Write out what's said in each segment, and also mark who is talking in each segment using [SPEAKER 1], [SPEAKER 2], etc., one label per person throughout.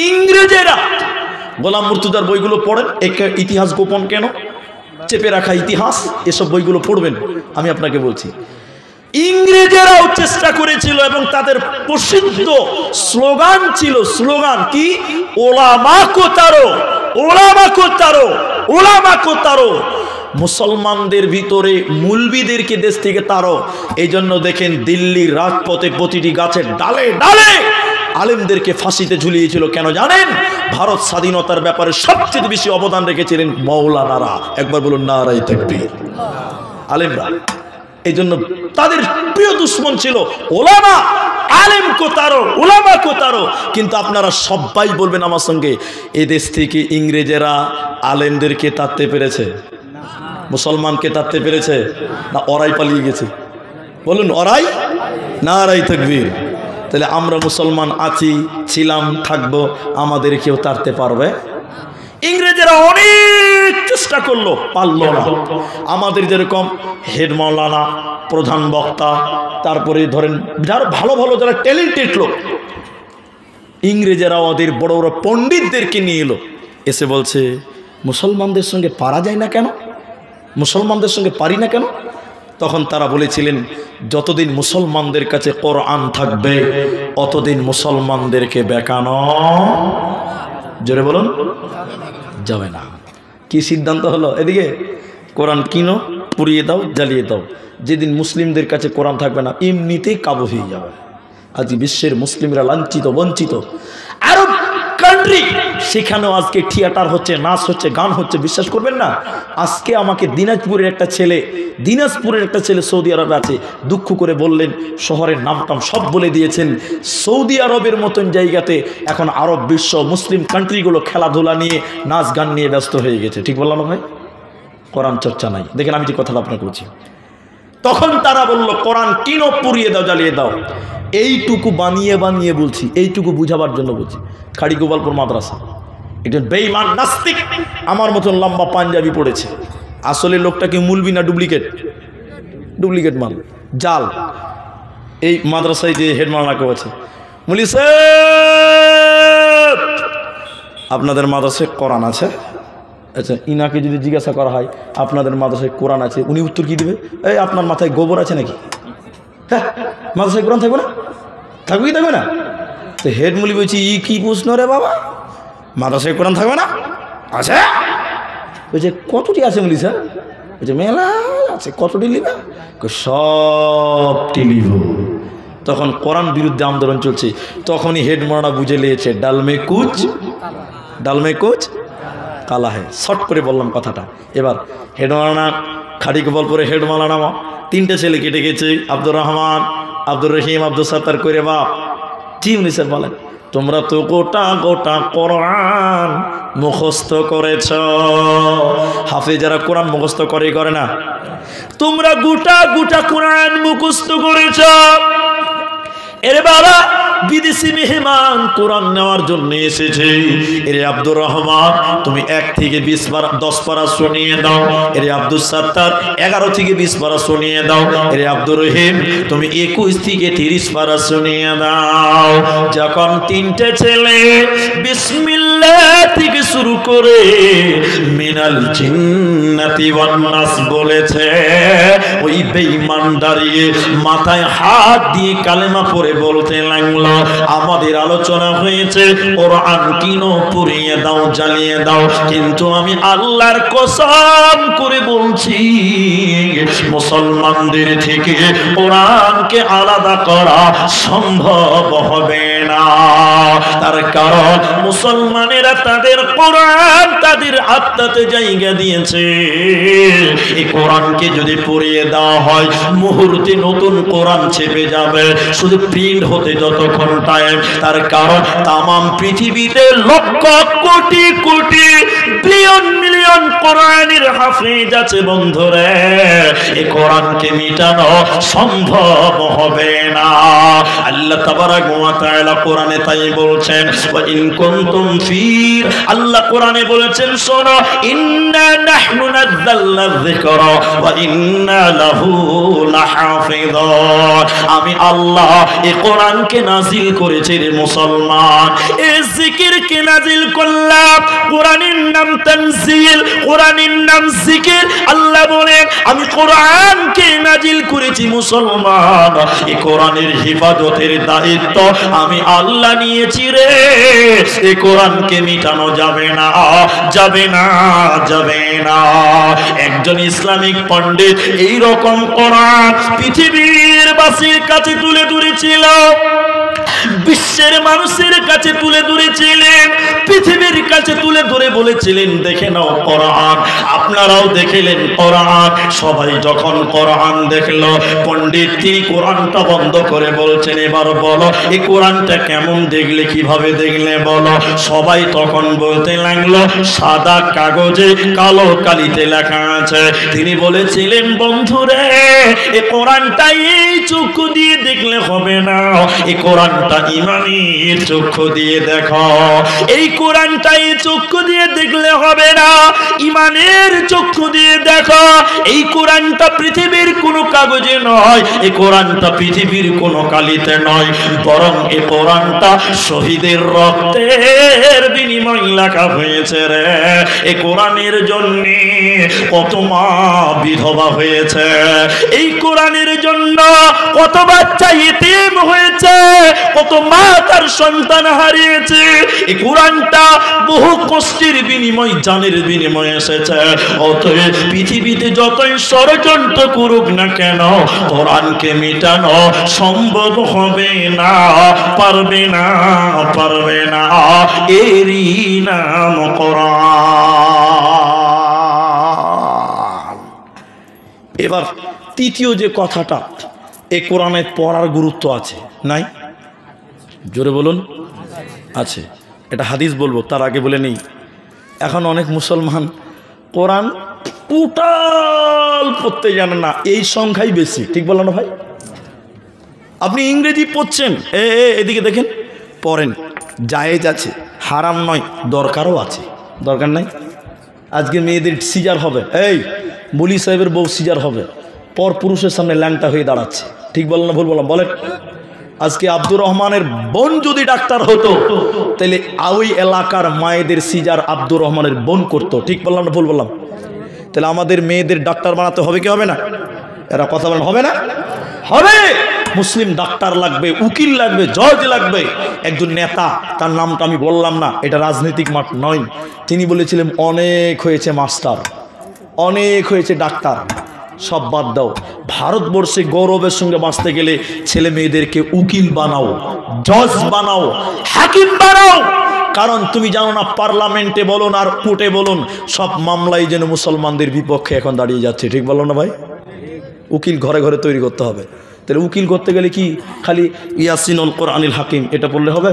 [SPEAKER 1] ইংরেজেরা, গোলাম মুর্তজার বইগুলো পড়েন, ইতিহাস গোপন কেন, চেপে রাখা ইতিহাস, এসব বইগুলো পড়বেন। আমি আপনাকে বলছি, ইংরেজেরাও চেষ্টা করেছিল এবং তাদের প্রসিদ্ধ স্লোগান ছিল, স্লোগান কি, ওলামা কো তারো, ওলামা কো তারো, ওলামা কো তারো। মুসলমানদের ভিতরে মুলবিদেরকে দেশ থেকে তারো। এই জন্য দেখেন দিল্লির রাজপথে প্রতিটি গাছের ডালে ডালে আলেমদেরকে ফাঁসিতে ঝুলিয়েছিল। কেন জানেন? ভারত স্বাধীনতার ব্যাপারে সবচেয়ে বেশি অবদান রেখেছিলেন মৌলানারা। একবার বলুন নারায়ে তাকবীর। আলেমরা, এই জন্য তাদের প্রিয় দুশ্মন ছিল ওলামা, আলেম কো তারো, ওলামা কো তারো। কিন্তু আপনারা সবাই বলবেন আমার সঙ্গে, এই দেশ থেকে ইংরেজেরা আলেমদেরকে তাড়তে পেরেছে? মুসলমানকে তাড়তে পেরেছে? না ওরাই পালিয়ে গেছে? বলুন ওরাই। নারায়ে তাকবীর। তাহলে আমরা মুসলমান আছি, ছিলাম, থাকবো, আমাদের কেউ তাড়তে পারবে? ইংরেজেরা অনেক চেষ্টা করলো, পারল না। আমাদের যেরকম হেড মাওলানা, প্রধান বক্তা, তারপরে ধরেন যারা ভালো ভালো, যারা ট্যালেন্টেড লোক, ইংরেজেরা ওদের বড় বড় পণ্ডিতদেরকে নিয়ে এলো, এসে বলছে মুসলমানদের সঙ্গে পারা যায় না কেন, মুসলমানদের সঙ্গে পারি না কেন? তখন তারা বলেছিলেন, যতদিন মুসলমানদের কাছে কোরআন থাকবে অতদিন মুসলমানদেরকে বেকানো, জোরে বলুন, যাবে না। কি সিদ্ধান্ত হলো? এদিকে কোরআন কিনো, পুড়িয়ে দাও, জ্বালিয়ে দাও। যেদিন মুসলিমদের কাছে কোরআন থাকবে না, এমনিতেই কাবু হয়ে যাবে। আজ বিশ্বের মুসলিমরা লাঞ্ছিত, বঞ্চিত। আরব কান্ট্রি, সেখানেও আজকে থিয়েটার হচ্ছে, নাচ হচ্ছে, গান হচ্ছে। বিশ্বাস করবেন না, আজকে আমাকে দিনাজপুরের একটা ছেলে সৌদি আরবে আছে, দুঃখ করে বললেন, শহরের নামটাম সব বলে দিয়েছেন। সৌদি আরবের মতন জায়গাতে এখন আরব বিশ্ব, মুসলিম কান্ট্রিগুলো খেলাধুলা নিয়ে, নাচ গান নিয়ে ব্যস্ত হয়ে গেছে। ঠিক বললাম ভাই? কোরআন চর্চা নাই। দেখেন আমি যে কথাটা আপনাকে বলছি, তখন তারা বলল কোরআন কিনো, পুড়িয়ে দাও, জ্বালিয়ে দাও। এইটুকু বানিয়ে বানিয়ে বলছি, এইটুকু বুঝাবার জন্য বলছি। খাড়ি গোপালপুর মাদ্রাসা, একজন বেঈমান নাস্তিক আমার মতন লম্বা পাঞ্জাবি পড়েছে। আসলে লোকটা কি মুলবি না ডুপ্লিকেট? ডুপ্লিকেট মাল, জাল। এই মাদ্রাসায় যে হেড মাওলানাকে আছে, মুলি সাহেব আপনাদের মাদ্রাসায় কোরআন আছে? আচ্ছা, ইনাকে যদি জিজ্ঞাসা করা হয় আপনাদের মাদ্রাসায় কোরআন আছে, উনি উত্তর কি দেবে? এই আপনার মাথায় গোবর আছে নাকি? হ্যাঁ, মাদ্রাসায় কোরআন থাকবে না? থাকবে কি থাকবে না? তো হেড মুলি বলছি, ই কি প্রশ্ন রে বাবা, মাদ্রাসায় কোরআন থাকবে না? আছে। বলছে কতটি আছে মুলি স্যার? বলছে মেলা আছে। কতটি লিবে? সবটি লিব। তখন কোরআন বিরুদ্ধে আন্দোলন চলছে। তখনই হেড মাওলানা বুঝে নিয়েছে, ডালমে কুচ কালা হে। শর্ট করে বললাম কথাটা। এবার হেড মাওলানা, খাড়ি গোপালপুরে হেড মাওলানা, 3টে ছেলে কেটে গেছে, আব্দুর রহমান, আব্দুর রহিম, আব্দুল সাত্তার করে বাপ। জি উনি স্যার বলেন, তোমরা তো গোটা গোটা কোরআন মুখস্থ করেছ। হাফেজারা কোরআন মুখস্থ করে না? তোমরা গোটা গোটা কোরআন মুখস্থ করেছ। এরে বাবা, বিদেশি মেহমান কোরআন নেওয়ার জন্য এসেছে। এরে আব্দুর রহমান, তুমি 1 থেকে 10 পারা শুনিয়ে দাও। এরে আব্দুল সাত্তার 11 থেকে 20 পারা শুনিয়ে দাও। এরে আব্দুর রহিম, তুমি 21 থেকে 30 পারা শুনিয়ে দাও। যখন 3টে ছেলে বিসমিল্লাহ থেকে শুরু করে মিনাল জিন্নাতি ওয়ান নাস বলেছে, ওই বেঈমান দাঁড়িয়ে মাথায় হাত দিয়ে কালেমা পড়ে বলতে লাগলো, আমাদের আলোচনা হয়েছে কোরআন কিনো, পুড়িয়ে দাও, জ্বালিয়ে দাও, কিন্তু আমি আল্লাহর কসম করে বলছি মুসলমানদের থেকে কোরআনকে আলাদা করা সম্ভব হবে না। তার কারণ মুসলমানেরা তাদের কোরআন তাদের আত্মাতে জায়গা দিয়েছে। এই কোরআনকে যদি পুড়িয়ে দেওয়া হয়, মুহূর্তে নতুন কোরআন ছেপে যাবে, শুধু প্রিন্ট হতে যতক্ষণ টাইম। তার কারণ তামাম পৃথিবীতে লক্ষ কোটি কোটি বিলিয়ন মিলিয়ন কোরআনের হাফেজ আছে বন্ধুরে। এই কোরআনকে মিটানো সম্ভব হবে না। আল্লাহ তাবারাক ওয়া তাআলা কোরআনে তাই বলছেন, বলেছেন ওয়া ইন কুনতুম ফি, আল্লাহ কোরআনে বলেছেন শোনো, ইন্না নাহনু নাযালনা যিকরা ওয়া ইন্না লাহু লাহাফিযুন। আমি আল্লাহ এই কোরআনকে নাযিল করেছি রে মুসলমান, এই জিকিরকে নাযিল করলাম। কোরআনের নাম তানজিল, কোরআনের নাম জিকির। আল্লাহ বলেন আমি কোরআনকে নাযিল করেছি মুসলমান, এই কোরআনের হেফাজতের দায়িত্ব আমি আল্লাহ নিয়েছি রে। এই কোরআনকে মিটানো যাবে না, যাবে না, যাবে না। একজন ইসলামিক পণ্ডিত এই রকম কোরআন পৃথিবীর বাসীর কাছে তুলে ধরেছিল, বিশ্বের মানুষের কাছে তুলে ধরেছিলেন, পৃথিবীর কাছে তুলে ধরে বলেছিলেন দেখে নাও কোরআন। আপনারাও দেখলেন কোরআন। সবাই যখন কোরআন দেখলো, পণ্ডিত তিনি কোরআনটা বন্ধ করে বলছেন এবার বলো এই কোরআনটা কেমন দেখলে, কিভাবে দেখলে বলো। সবাই তখন বলতে লাগলো সাদা কাগজে কালো কালিতে লেখা আছে। তিনি বলেছিলেন বন্ধুরে এই কোরআনটা এই চক্ষু দিয়ে দেখলে হবে না, এই কোরআনটা ইমানের চক্ষু দিয়ে দেখো। এই কোরআনটা এই চক্ষু দিয়ে দেখলে হবে না, ইমানের চক্ষু দিয়ে দেখো। এই কোরআনটা পৃথিবীর কোনো কাগজে নয়, এই কোরআনটা পৃথিবীর কোনো কালিতে নয়, বরং এই কোরআনটা শহীদের রক্তের বিনিময় লেখা হয়েছে রে। এই কোরআনের জন্য কত মা বিধবা হয়েছে, এই কোরআনের জন্য কত বাচ্চা ইতিম হয়েছে, কত মা তার সন্তান হারিয়েছে। এই কোরআনটা বহু কষ্টের বিনিময়, জানের বিনিময়ে এসেছে। অতএব পৃথিবীতে যতই ষড়যন্ত্র করুক না কেন, কোরআনকে মিটানো সম্ভব হবে না, পারবে না, পারবে না। এরই নাম কোরআন। এবার তৃতীয় যে কথাটা, এ কোরআনে পড়ার গুরুত্ব আছে নাই? জোরে বলুন আছে। এটা হাদিস বলবো, তার আগে বলে নেই, এখন অনেক মুসলমান কোরআন টোটাল পড়তে জানে না, এই সংখ্যাই বেশি। ঠিক বললাম না ভাই? আপনি ইংরেজি পড়ছেন, এদিকে দেখেন, পড়েন, জায়েজ আছে, হারাম নয়, দরকারও আছে। দরকার নাই? আজকে মেয়েদের সিজার হবে, এই বলি সাহেবের বউ সিজার হবে, পর পুরুষের সামনে ল্যাংটা হয়ে দাঁড়াচ্ছে। ঠিক বললাম না ভুল বললাম? বলেন। আজকে আব্দুর রহমানের বোন যদি ডাক্তার হতো, তাহলে ওই এলাকার মায়েদের সিজার আব্দুর রহমানের বোন করতো। ঠিক বললাম না ভুল বললাম? তাহলে আমাদের মেয়েদের ডাক্তার বানাতে হবে কি হবে না? এরা কথা বলেন হবে না? হবে। মুসলিম ডাক্তার লাগবে, উকিল লাগবে, জজ লাগবে। একজন নেতা, তার নামটা আমি বললাম না, এটা রাজনৈতিক মাঠ নয়, তিনি বলেছিলেন অনেক হয়েছে মাস্টার, অনেক হয়েছে ডাক্তার, সব বাদ দাও। ভারতবর্ষে গৌরবের সঙ্গে বাঁচতে গেলে ছেলে মেয়েদেরকে উকিল বানাও, জজ বানাও, হাকিম বানাও। কারণ তুমি জানো না, পার্লামেন্টে বলুন আর কোর্টে বলুন, সব মামলাই যেন মুসলমানদের বিপক্ষে এখন দাঁড়িয়ে যাচ্ছে। ঠিক বলো না ভাই? উকিল ঘরে ঘরে তৈরি করতে হবে। তাহলে উকিল করতে গেলে কি খালি ইয়াসিনুল কোরআনিল হাকিম এটা পড়লে হবে?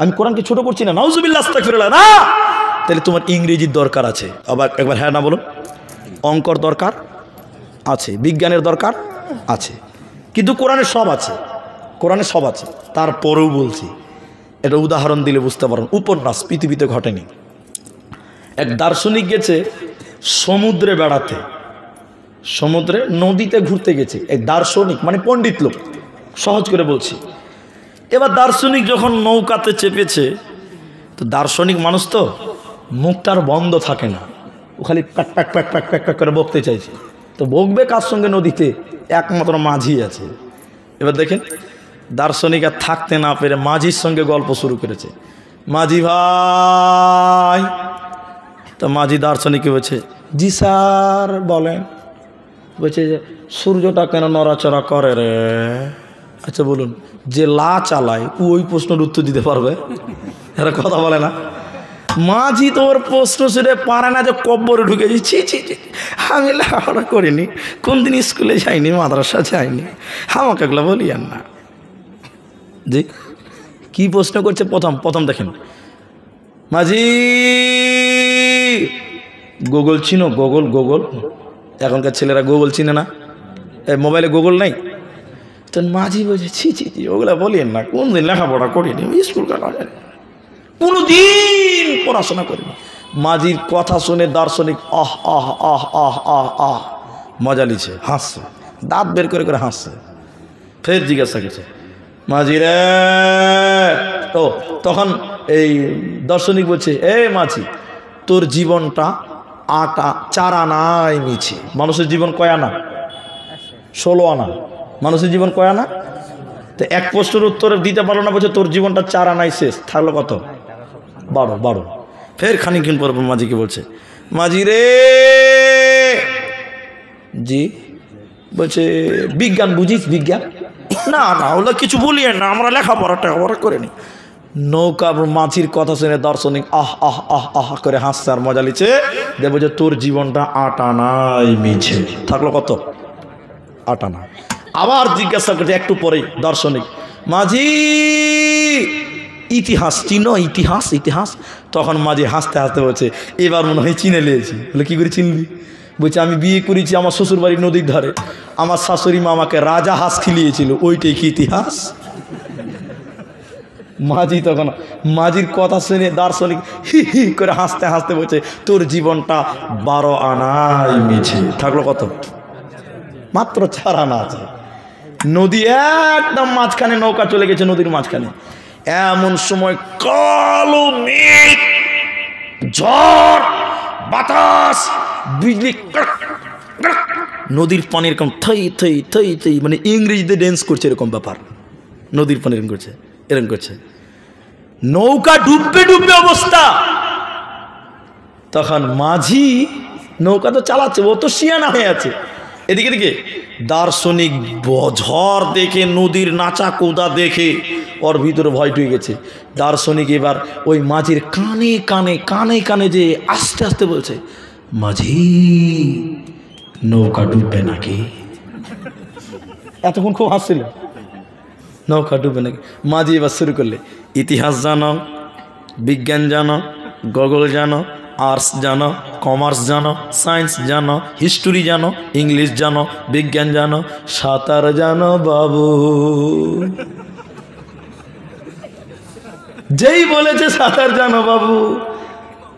[SPEAKER 1] আমি কোরআনকে ছোট করছি না, নাউজুবিল্লাহ আস্তাগফিরুল্লাহ না। তাহলে তোমার ইংরেজির দরকার আছে, আবার একবার হ্যাঁ না বলুন। অঙ্কর দরকার আছে, বিজ্ঞানের দরকার আছে, কিন্তু কোরআনে সব আছে, কোরআনে সব আছে। তারপরেও বলছি, এটা উদাহরণ দিলে বুঝতে পারেন। উপন্যাস পৃথিবীতে ঘটেনি। এক দার্শনিক গেছে সমুদ্রে বেড়াতে, সমুদ্রে নদীতে ঘুরতে গেছে। এক দার্শনিক মানে পণ্ডিত লোক, সহজ করে বলছি। এবার দার্শনিক যখন নৌকাতে চেপেছে, তো দার্শনিক মানুষ তো মুখটার বন্ধ থাকে না, ও খালি pack pack pack pack pack pack করে বকতে চাইছে। তো বকবে কার সঙ্গে? নদীতে একমাত্র মাঝি আছে। এবার দেখেন, দার্শনিক আর থাকতে না পেরে মাঝির সঙ্গে গল্প শুরু করেছে। মাঝি ভাই, তো মাঝি দার্শনিককে বলছে, জি স্যার বলেন। বলছে যে সূর্যটা কেন নড়াচড়া করে রে? আচ্ছা বলুন, যে লা চালায় ও ওই প্রশ্নের উত্তর দিতে পারবে? এরা কথা বলে না। মাঝি তোর প্রশ্ন শুনে পারে না, যে কব্বরে ঢুকেছি। ছি ছি ছি, আমি লেখাপড়া করিনি, কোনদিন স্কুলে যাইনি, মাদ্রাসা যাইনি, আমাকে এগুলো বলি আর না। জি কি প্রশ্ন করছে? প্রথম দেখেন, মাঝি গুগল চিনো? গুগল এখনকার ছেলেরা গুগল চিনে না, মোবাইলে গুগল নাই। তো মাঝি বলছে ছি ছি ছি, ওগুলা বলিয়েন না, কোনদিন লেখাপড়া করিনি, স্কুল কাটা জানি। কোনোদিন পড়াশোনা করেনি। মাঝির কথা শুনে দার্শনিক আহ আহ আহ আহ আহ আহ মজা লিছে, হাসছে, দাঁত বের করে করে হাসছে। ফের জিজ্ঞাসা করছে, মাঝি রে। তো তখন এই দার্শনিক বলছে, এ মাঝি, তোর জীবনটা 4 আনায় মিছে। মানুষের জীবন কয় আনা? 16 আনা। মানুষের জীবন কয় আনা? তো এক প্রশ্নের উত্তর দিতে পারলো না, বলছে তোর জীবনটা 4 আনায় শেষ। থাকলো কত? 12। ফের খানিকক্ষণ পর মাঝিকে বলছে, মাঝি রে। জি। বলছে, বিজ্ঞান বুঝিস? বিজ্ঞান? না না, ওগুলো কিছু বলিয়ে না, আমরা লেখাপড়াটা করে নি। নৌকা মাঝির কথা শুনে দার্শনিক আহ আহ আহ আহ করে হাসছে আর মজা লিছে। দেখবো যে তোর জীবনটা 8 আনায় মিছে। থাকলো কত? 8 আনা। আবার জিজ্ঞাসা করছে একটু পরে দার্শনিক, মাঝি ইতিহাস চিনো? ইতিহাস? ইতিহাস? তখন মাঝি হাসতে হাসতে বলছে, এবার মনে হয় চিনে নিয়েছি। বলে, কি করে চিনবি? বলছে, আমি বিয়ে করেছি আমার শ্বশুর বাড়ির নদীর ধারে, আমার শাশুড়ি মা আমাকে রাজা হাঁস খিলিয়েছিল, ওইটাই কি ইতিহাস? মাঝি তখন মাঝির কথা শুনে দার্শনিক হি হি করে হাসতে হাসতে বলছে, তোর জীবনটা 12 আনায় মিছে। থাকলো কত? মাত্র 4 আনা আছে। নদী একদম মাঝখানে, নৌকা চলে গেছে নদীর মাঝখানে। এমন সময় কালো মেঘ, ঝড়, বাতাস, বিজলি, নদীর পানি এরকম থই থই থই থই, মানে ইংরেজিতে ড্যান্স করছে এরকম ব্যাপার। নদীর পানি এরকম করছে, এরকম করছে, নৌকা ডুববে ডুববে অবস্থা। তখন মাঝি নৌকা তো চালাচ্ছে, ও তো শিয়ানা হয়ে আছে। এদিকে দিকে দার্শনিক ঝড় দেখে, নদীর নাচা কোদা দেখে ওর ভিতরে ভয় ঢুকে গেছে। দার্শনিক এবার ওই মাঝির কানে কানে কানে কানে যে আস্তে আস্তে বলছে, মাঝি নৌকা ডুববে নাকি? এতক্ষণ খুব হাসছিল, নৌকা ডুববে নাকি। মাঝি এবার শুরু করলে, ইতিহাস জানো, বিজ্ঞান জানো, গগল জানো, আর্টস জানো, কমার্স জানো, সায়েন্স জানো, হিস্টোরি জানো, ইংলিশ জানো, বিজ্ঞান জানো, সাঁতার জানো বাবু। যেই বলেছে সাঁতার জানো বাবু,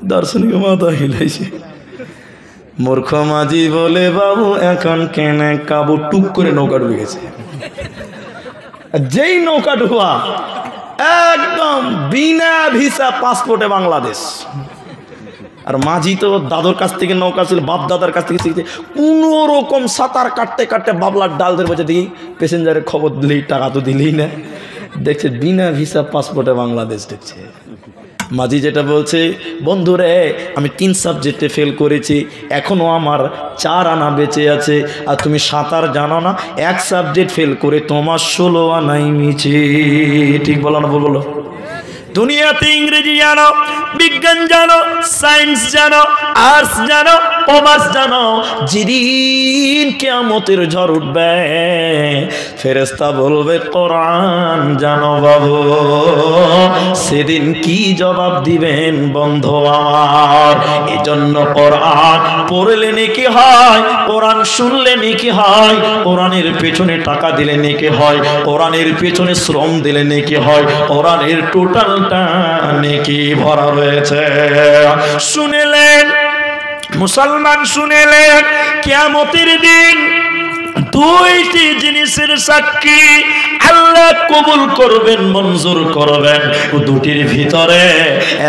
[SPEAKER 1] দার্শনিক মাথা হিলাইছে। মূর্খ মাঝি বলে, বাবু এখন কেনে কাবু, টুক করে নৌকা ডুবে গেছে। যেই নৌকা ডুবা, একদম বিনা ভিসা পাসপোর্টে বাংলাদেশ। আর মাঝি তো দাদুর কাছ থেকে নৌকা ছিল, বাপ দাদার কাছ থেকে শিখছে, কোনো রকম সাঁতার কাটতে কাটতে বাবলার ডাল ধরে বসে দেখি প্যাসেঞ্জারের খবর দিলেই, টাকা তো দিলেই না, দেখছে বিনা ভিসা পাসপোর্টে বাংলাদেশ দেখছে। মাঝি যেটা বলছে, বন্ধুরে আমি 3 সাবজেক্টে ফেল করেছি, এখনও আমার 4 আনা বেঁচে আছে, আর তুমি সাঁতার জানো না, 1 সাবজেক্ট ফেল করে তোমার 16 আনাই মিছে। ঠিক বলো না? বলো। দুনিয়াতে ইংরেজি জানো, বিজ্ঞান জানো, সায়েন্স জানো, আর্টস জানো, কমার্স জানো, যেদিন কিয়ামতের ঝড় উঠবে ফেরেশতা বলবে কোরআন জানো বাবু, সেদিন কি জবাব দিবেন বন্ধু আমার? এজন্য কোরআন পড়লে নেকি হয়, কোরআন শুনলে নেকি হয়, কোরআনের পেছনে টাকা দিলে নেকি হয়, কোরআনের পেছনে শ্রম দিলে নেকি হয়, কোরআনের টোটাল নেকি ভরা রয়েছে। শুনেলেন মুসলমান, শুনেলেন কিয়ামতের দিন 2টি জিনিসের সাক্ষী আল্লাহ কবুল করবেন, মঞ্জুর করবেন। 2টির ভিতরে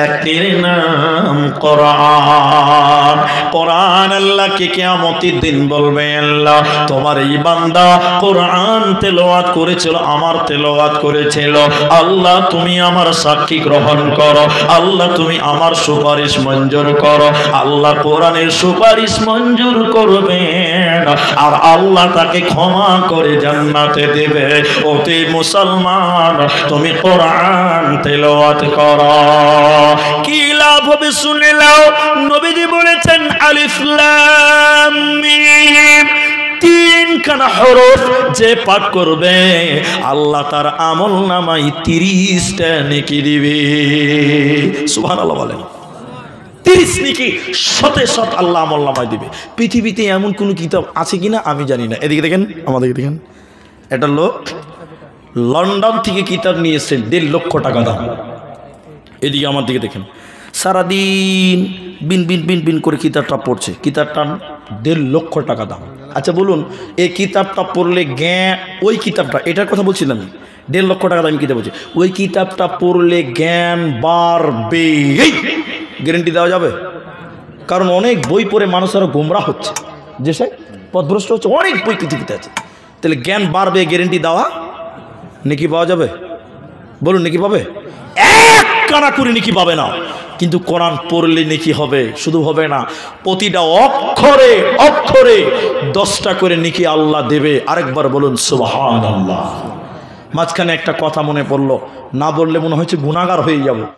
[SPEAKER 1] একটির নাম কোরআন। কোরআন আল্লাহকে কিয়ামতের দিন বলবে, আল্লাহ তোমার এই বান্দা কোরআন তেলাওয়াত করেছিল, আমার তেলাওয়াত করেছিল, আল্লাহ তুমি আমার সাক্ষী গ্রহণ করো, আল্লাহ তুমি আমার সুপারিশ মঞ্জুর করো। আল্লাহ কোরআনের সুপারিশ মঞ্জুর করবেন আর আল্লাহ তাকে ক্ষমা করে জান্নাতে দেবে। ওতে মুসলমান তুমি কোরআন তেলাওয়াত করো, কি লাভ হবে শুনে নাও। নবীজি বলেছেন, আলিফ লাম মিম, 3খানা হরফ যে পাঠ করবে আল্লাহ তার আমল নামায় 30টা নেকি দিবে। সুবহানাল্লাহ বলেন। 30 নেকি শতে শত আল্লাহ আমল নামায় দিবে। পৃথিবীতে এমন কোন কিতাব আছে কিনা আমি জানি না। এদিকে দেখেন, আমাদেরকে দেখেন, একটা লোক লন্ডন থেকে কিতাব নিয়ে এসেছেন, 1.5 লক্ষ টাকা দাম। এদিকে আমার দিকে দেখেন, সারাদিন বিন বিন বিন বিন করে কিতাবটা পড়ছে, কিতাবটা 1.5 লক্ষ টাকা দাম। আচ্ছা বলুন, এই কিতাবটা পড়লে ওই কিতাবটা, এটার কথা বলছিলাম, 1.5 লক্ষ টাকা দাম কিতাব বলছি, ওই কিতাবটা পড়লে জ্ঞান বাড়বে, গ্যারেন্টি দেওয়া যাবে? কারণ অনেক বই পড়ে মানুষ আরো গোমরা হচ্ছে, যে সে পথভ্রষ্ট হচ্ছে, অনেক বই পৃথিবীতে আছে। তাহলে জ্ঞান বাড়বে, গ্যারেন্টি দেওয়া, নেকি পাওয়া যাবে? বলুন নেকি পাবে? এক কানা করে নেকি পাবে না, কিন্তু কোরআন পড়লে নেকি হবে। শুধু হবে না, প্রতিটা অক্ষরে অক্ষরে 10টা করে নেকি আল্লাহ দেবে। আরেকবার বলুন সুবহানাল্লাহ। মাঝখানে একটা কথা মনে পড়লো, না বললে মনে হচ্ছে গুনাহগার হয়ে যাব।